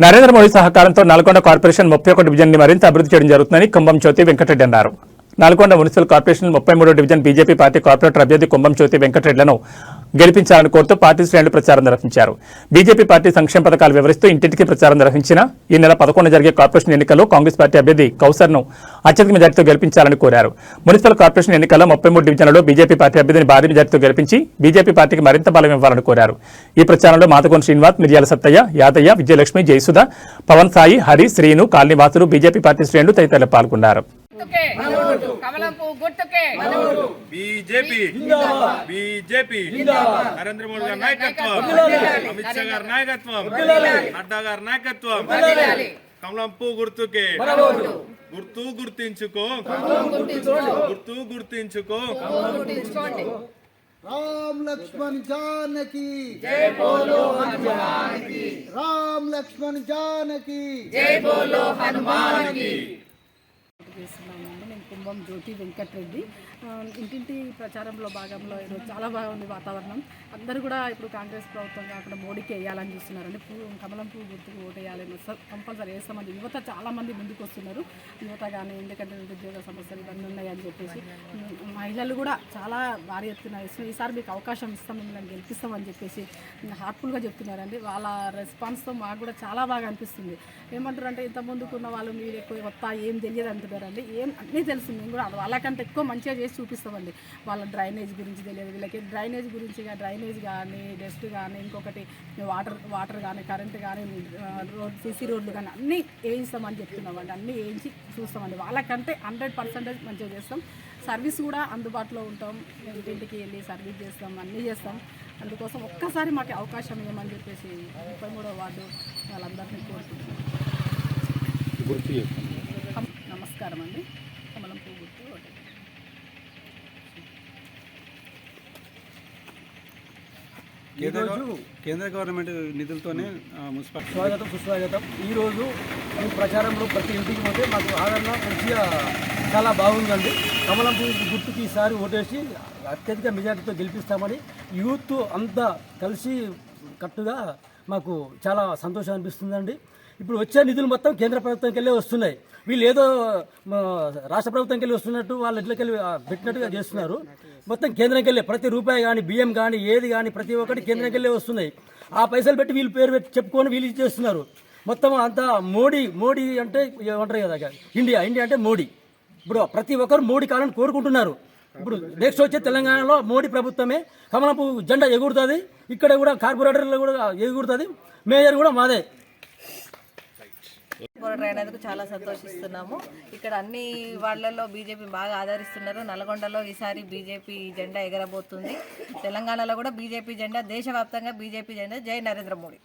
నరేంద్ర మోడీ సహకారంతో Nalgonda corporation 31 division ని మరింత అభివృద్ధి చేయడం జరుగుతుందని కుంభం జ్యోతి వెంకటరెడ్డి అన్నారు. నల్గొండ మున్సిపల్ కార్పొరేషన్ 33వ డివిజన్ బీజేపీ పార్టీ కార్పొరేటర్ అభ్యర్థి కుంభం జ్యోతి వెంకటరెడ్డిలను గెలిపించాలని కోరుతూ పార్టీ శ్రేణులు ప్రచారం నిర్వహించారు. బీజేపీ పార్టీ సంక్షేమ పథకాలు వివరిస్తూ ఇంటింటికి ప్రచారం నిర్వహించిన ఈ నెల 11 జరిగే కార్పొరేషన్ ఎన్నికల్లో కాంగ్రెస్ పార్టీ అభ్యర్థి కౌసర్ను అత్యధిక మెజార్టీతో గెలిపించాలని కోరారు. మున్సిపల్ కార్పొరేషన్ ఎన్నికల్లో 33 డివిజన్లలో బీజేపీ పార్టీ అభ్యర్థిని భారీ మెజార్టీతో గెలిపించి బీజేపీ పార్టీకి మరింత బలం ఇవ్వాలని కోరారు. ఈ ప్రచారంలో మాతకోన్ శ్రీనివాస్, మిర్యాల సత్తయ్య, యాదయ్య, విజయలక్ష్మి, జయసుధ, పవన్ సాయి, హరి, శ్రీను, కాలనీవాసులు, బీజేపీ పార్టీ శ్రేణులు తదితరులు పాల్గొన్నారు. बीजेपी नरेंद्र मोदी गारी नायकत्व, अमित शाह गारी नायकत्व, नड्डा गारी नायकत्व, कमलम पुव्वु गुर्तुके गुर्तुंचुको राम लक्ष्मण जानकी जय बोलो हनुमान की। राम लक्ष्मण जानकी जय बोलो हनुमान की। నేను కుంభం జ్యోతి వెంకటరెడ్డి. ఇంటింటి ప్రచారంలో భాగంలో ఈరోజు చాలా బాగుంది వాతావరణం. అందరూ కూడా ఇప్పుడు కాంగ్రెస్ ప్రభుత్వం కాకుండా మోడీకి వేయాలని చూస్తున్నారండి. కమలం పువ్వు గుర్తుకు ఓటు వేయాలని కంపల్సరీ వేస్తామంది. యువత చాలామంది ముందుకు వస్తున్నారు. యువత కానీ ఎందుకంటే నిరుద్యోగ సమస్యలు ఇవన్నీ ఉన్నాయని చెప్పేసి మహిళలు కూడా చాలా భారీ ఎత్తున ఇస్తున్నారు. ఈసారి మీకు అవకాశం ఇస్తాం, మిమ్మల్ని గెలిపిస్తామని చెప్పేసి హార్ట్ఫుల్గా చెప్తున్నారండి. వాళ్ళ రెస్పాన్స్తో మాకు కూడా చాలా బాగా అనిపిస్తుంది. ఏమంటారు అంటే ఇంత ముందుకున్న వాళ్ళు మీరు ఎక్కువ కొత్త ఏం తెలియదు అంటున్నారండి. ఏం అన్నీ తెలుసు, మేము కూడా వాళ్ళకంటే ఎక్కువ మంచిగా చేసి చూపిస్తామండి. వాళ్ళ డ్రైనేజ్ గురించి తెలియదు, వీళ్ళకి డ్రైనేజ్ గురించి డ్రైనేజ్ కానీ, డస్ట్ కానీ, ఇంకొకటి వాటర్ కానీ, కరెంటు కానీ, సీసీ రోడ్లు కానీ అన్నీ వేయిస్తామని చెప్తున్నామండి. అన్నీ వేయించి చూస్తామండి. వాళ్ళకంటే 100% మంచిగా చేస్తాం. సర్వీస్ కూడా అందుబాటులో ఉంటాం. ఇంటింటికి వెళ్ళి సర్వీస్ చేస్తాం, అన్నీ చేస్తాం. అందుకోసం ఒక్కసారి మాకు అవకాశం ఇవ్వమని చెప్పేసి 33వ వార్డు వాళ్ళందరినీ కోరుకుంటున్నాం. నమస్కారం అండి. కమలం పువ్వు గుర్తు ఓటు. కేంద్ర గవర్నమెంట్ నిధులతోనే మున్సిపల్ స్వాగతం సుస్వాగతం. ఈరోజు ఈ ప్రచారంలో ప్రతి ఇంటికి పోతే మాకు ఆదరణ మంచిగా చాలా బాగుందండి. కమలం పువ్వు గుర్తుకి ఈసారి ఓటేసి అత్యధిక మెజార్టీతో గెలిపిస్తామని యూత్ అంతా కలిసి కట్టుగా మాకు చాలా సంతోషం అనిపిస్తుందండి. ఇప్పుడు వచ్చే నిధులు మొత్తం కేంద్ర ప్రభుత్వంకి వెళ్ళే వస్తున్నాయి. వీళ్ళు ఏదో రాష్ట్ర ప్రభుత్వంకి వెళ్ళి వస్తున్నట్టు వాళ్ళు ఇట్లకెళ్ళి పెట్టినట్టుగా చేస్తున్నారు. మొత్తం కేంద్రంకి వెళ్ళే ప్రతి రూపాయి కానీ, బియ్యం కానీ, ఏది కానీ ప్రతి ఒక్కటి కేంద్రంకి వెళ్ళే వస్తున్నాయి. ఆ పైసలు పెట్టి వీళ్ళు పేరు పెట్టి చెప్పుకొని వీళ్ళు చేస్తున్నారు. మొత్తం అంతా మోడీ అంటే ఏమంటారు కదా, ఇండియా అంటే మోడీ. ఇప్పుడు ప్రతి ఒక్కరు మోడీ కావాలని కోరుకుంటున్నారు. ఇప్పుడు నెక్స్ట్ వచ్చే తెలంగాణలో మోడీ ప్రభుత్వమే, కమలపు జెండా ఎగురుతుంది. ఇక్కడ కూడా కార్పొరేటర్లు కూడా ఎగురుతుంది. మేయర్ కూడా మాదే. అయినందుకు చాలా సంతోషిస్తున్నాము. ఇక్కడ అన్ని వార్డులలో బీజేపీ బాగా ఆదరిస్తున్నారు. నల్గొండలో ఈసారి బీజేపీ జెండా ఎగరబోతుంది. తెలంగాణలో కూడా బీజేపీ జెండా, దేశవ్యాప్తంగా బీజేపీ జెండా. జై నరేంద్ర మోడీ.